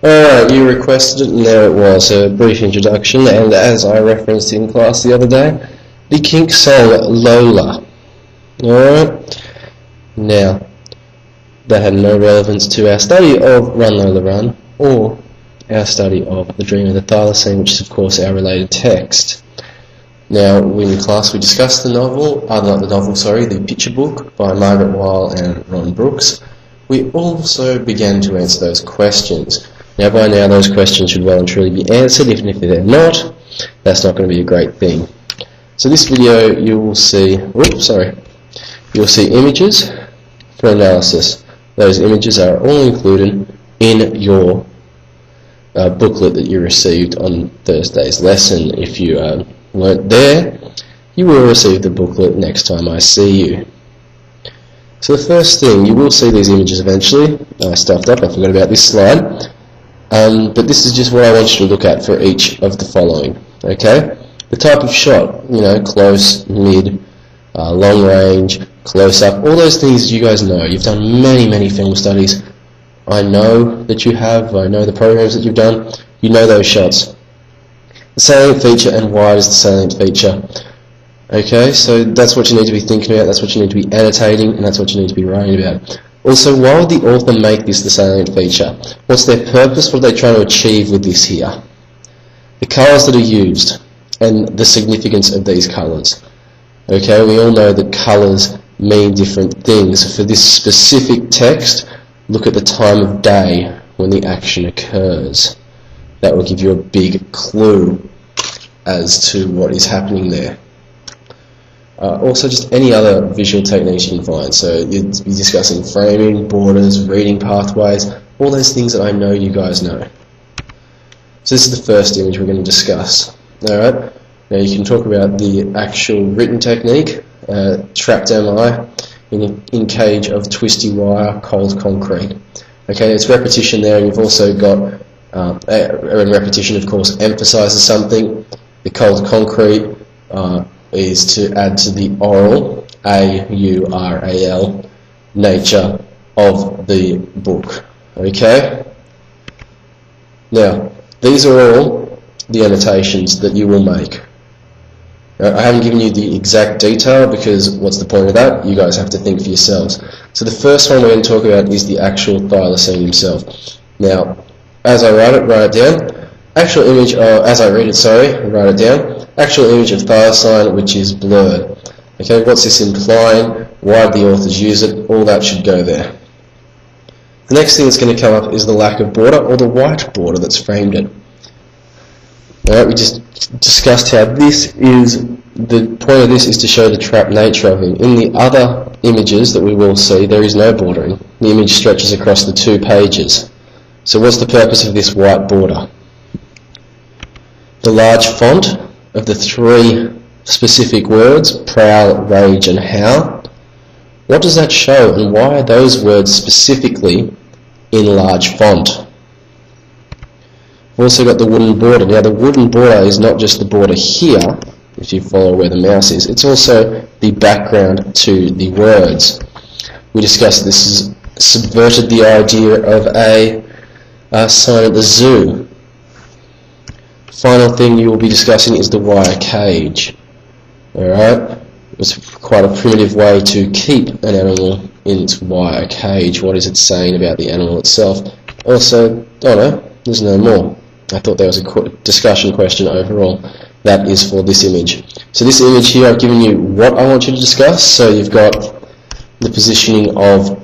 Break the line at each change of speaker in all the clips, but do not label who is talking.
Alright, you requested it, and there it was, a brief introduction, and as I referenced in class the other day, the Kink song Lola. Alright, now, that had no relevance to our study of Run Lola Run, or our study of The Dream of the Thylacine, which is of course our related text. Now, in class we discussed the picture book by Margaret Weil and Ron Brooks. We also began to answer those questions. Now, by now, those questions should well and truly be answered. Even if they're not, that's not going to be a great thing. So this video, you will see, you'll see images for analysis. Those images are all included in your booklet that you received on Thursday's lesson. If you weren't there, you will receive the booklet next time I see you. So the first thing, you will see these images eventually. I stuffed up, I forgot about this slide. But this is just what I want you to look at for each of the following. Okay? The type of shot, close, mid, long range, close up, all those things you guys know. You've done many film studies. I know that you have, I know the programs that you've done. You know those shots. The salient feature and why is the salient feature. Okay, so that's what you need to be thinking about, that's what you need to be annotating, and that's what you need to be writing about. Also, why would the author make this the salient feature? What's their purpose? What are they trying to achieve with this here? The colours that are used, and the significance of these colours. Okay, we all know that colours mean different things. For this specific text, look at the time of day when the action occurs. That will give you a big clue as to what is happening there. Also, just any other visual techniques you can find. So you'd be discussing framing, borders, reading pathways, all those things that I know you guys know. So this is the first image we're going to discuss. Alright, now you can talk about the actual written technique. Trapped MI in cage of twisty wire, cold concrete. Okay, it's repetition there, and you've also got, and repetition of course emphasises something. The cold concrete is to add to the oral, A-U-R-A-L, nature of the book. Okay? Now, these are all the annotations that you will make. I haven't given you the exact detail because what's the point of that? You guys have to think for yourselves. So the first one we're going to talk about is the actual thylacine himself. Now, as I write it down. Actual image, as I read it, write it down. Actual image of thylacine, which is blurred. Okay, what's this implying? Why did the authors use it? All that should go there. The next thing that's going to come up is the lack of border, or the white border that's framed it. Alright, we just discussed how this is, the point of this is to show the trapped nature of him. In the other images that we will see, there is no bordering. The image stretches across the 2 pages. So what's the purpose of this white border? The large font of the 3 specific words, prowl, rage and howl. What does that show, and why are those words specifically in large font? We've also got the wooden border. Now the wooden border is not just the border here, if you follow where the mouse is, it's also the background to the words. We discussed this has subverted the idea of a sign at the zoo. Final thing you will be discussing is the wire cage. Alright? It's quite a primitive way to keep an animal in its wire cage. What is it saying about the animal itself? Also, there's no more. I thought there was a discussion question overall. That is for this image. So this image here, I've given you what I want you to discuss. So you've got the positioning of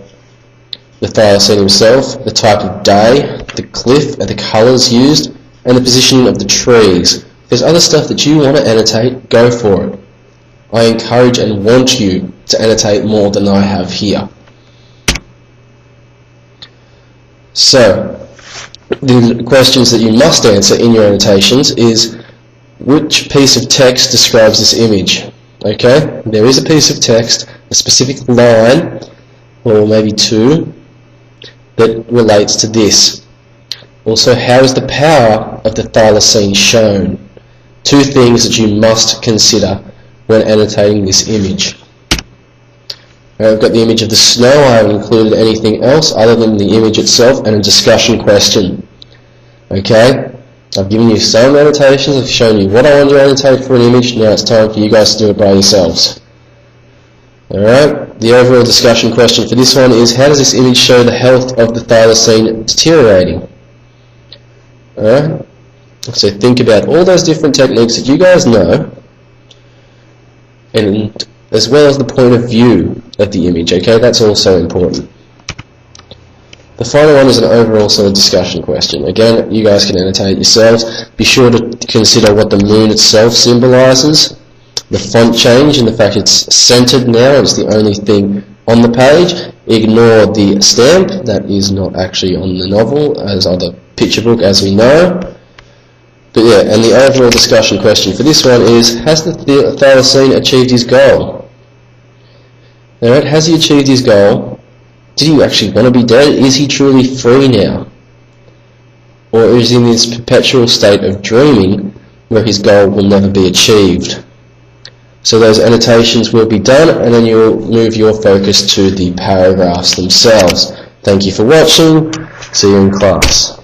the thylacine himself, the type of day, the cliff, and the colours used, and the positioning of the trees. If there's other stuff that you want to annotate, go for it. I encourage and want you to annotate more than I have here. So, the questions that you must answer in your annotations is, which piece of text describes this image? Okay, there is a piece of text, a specific line, or maybe 2, that relates to this. Also, how is the power of the thylacine shown? 2 things that you must consider when annotating this image. I've got the image of the snow. I haven't included anything else other than the image itself and a discussion question. Okay? I've given you some annotations, I've shown you what I want to annotate for an image, now it's time for you guys to do it by yourselves. Alright, the overall discussion question for this one is, how does this image show the health of the thylacine deteriorating? Alright, so think about all those different techniques that you guys know, and as well as the point of view of the image, okay, that's also important. The final one is an overall sort of discussion question. Again, you guys can annotate yourselves. Be sure to consider what the moon itself symbolises, the font change and the fact it's centered now, it's the only thing on the page. Ignore the stamp, that is not actually on the novel, as on the picture book as we know. But yeah, and the overall discussion question for this one is, has the thylacine achieved his goal? Alright, has he achieved his goal? Did he actually want to be dead? Is he truly free now? Or is he in this perpetual state of dreaming where his goal will never be achieved? So those annotations will be done, and then you'll move your focus to the paragraphs themselves. Thank you for watching. See you in class.